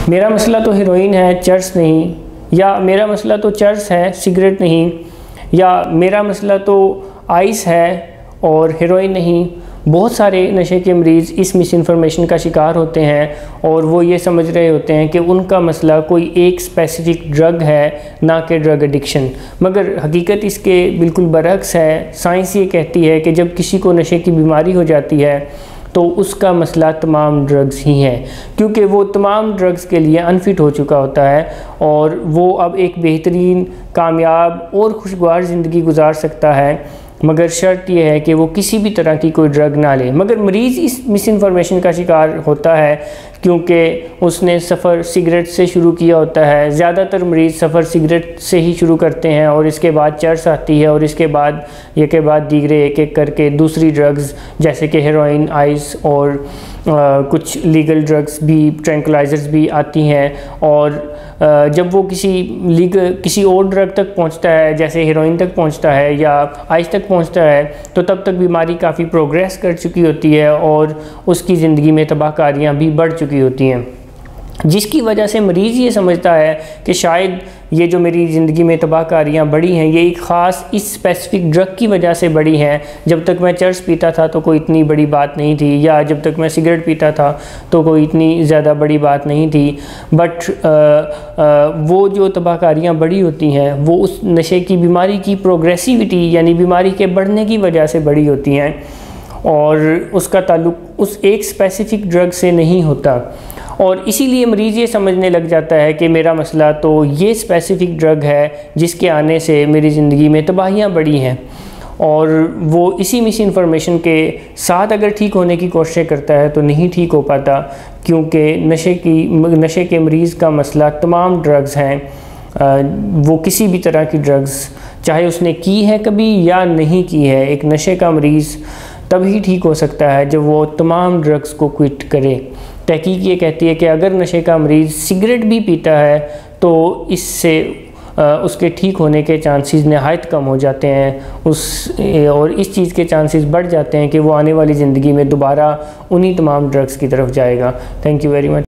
میرا مسئلہ تو ہیروئن ہے، چرس نہیں، یا میرا مسئلہ تو چرس ہے، سگریٹ نہیں، یا میرا مسئلہ تو آئس ہے اور ہیروئن نہیں۔ بہت سارے نشے کے مریض اس مس انفارمیشن کا شکار ہوتے ہیں اور وہ یہ سمجھ رہے ہوتے ہیں کہ ان کا مسئلہ کوئی ایک اسپیسیفک ڈرگ ہے، نہ کہ ڈرگ ایڈکشن، مگر حقیقت اس کے بالکل برعکس ہے۔ سائنس یہ کہتی ہے کہ جب کسی کو نشے کی بیماری ہو جاتی ہے تو اس کا مسئلہ تمام ڈرگز ہی ہیں، کیونکہ وہ تمام ڈرگز کے لیے انفٹ ہو چکا ہوتا ہے اور وہ اب ایک بہترین، کامیاب اور خوشگوار زندگی گزار سکتا ہے، مگر شرط یہ ہے کہ وہ کسی بھی طرح کی کوئی ڈرگ نہ لے۔ مگر مریض اس مس انفارمیشن کا شکار ہوتا ہے کیونکہ اس نے سفر سگریٹ سے شروع کیا ہوتا ہے۔ زیادہ تر مریض سفر سگریٹ سے ہی شروع کرتے ہیں اور اس کے بعد چرس آتی ہے اور اس کے بعد یہ کے بعد دیگرے ایک ایک کر کے دوسری ڈرگز جیسے کہ ہیروئن، آئس اور کچھ لیگل ڈرگز بھی، ٹرینکلائزرز بھی آتی ہیں، اور جب وہ کسی اور ڈرگ تک پہنچتا ہے جیسے ہیروئن تک پہنچتا ہے یا آئس تک پہنچتا ہے تو تب تک بیماری کافی پروگریس کر چکی ہوتی ہے اور اس کی زندگی میں تباہ کاریاں بھی بڑھ چکی ہوتی ہیں، جس کی وجہ سے مریض یہ سمجھتا ہے کہ شاید یہ جو میری زندگی میں تباہ کاریاں بڑھی ہیں یہ ایک خاص اس اسپیسیفک ڈرگ کی وجہ سے بڑھی ہیں۔ جب تک میں چرس پیتا تھا تو کوئی اتنی بڑی بات نہیں تھی، یا جب تک میں سگریٹ پیتا تھا تو کوئی اتنی زیادہ بڑی بات نہیں تھی، بٹ وہ جو تباہ کاریاں بڑھی ہوتی ہیں وہ اس نشے کی بیماری کی پروگریسیوٹی یعنی بیماری کے بڑھنے کی وجہ سے بڑھی ہوتی ہیں، اور اس کا تعلق اس ایک اسپیسیفک ڈرگ سے نہیں ہوتا۔ اور اسی لیے مریض یہ سمجھنے لگ جاتا ہے کہ میرا مسئلہ تو یہ اسپیسیفک ڈرگ ہے جس کے آنے سے میری زندگی میں تباہیاں بڑھی ہیں، اور وہ اسی مس انفارمیشن کے ساتھ اگر ٹھیک ہونے کی کوشش کرتا ہے تو نہیں ٹھیک ہو پاتا، کیونکہ نشے کے مریض کا مسئلہ تمام ڈرگز ہیں۔ وہ کسی بھی طرح کی ڈرگز چاہے اس نے کی ہے کبھی یا نہیں کی ہے، ایک نشے کا مریض تبھی ٹھیک ہو سکتا ہے جب وہ تمام ڈرگز کو کوئٹ کرے۔ تحقیق یہ کہتی ہے کہ اگر نشے کا مریض سگریٹ بھی پیتا ہے تو اس سے اس کے ٹھیک ہونے کے چانسز نہایت کم ہو جاتے ہیں، اور اس چیز کے چانسز بڑھ جاتے ہیں کہ وہ آنے والی زندگی میں دوبارہ انہی تمام ڈرگز کی طرف جائے گا۔ Thank you very much.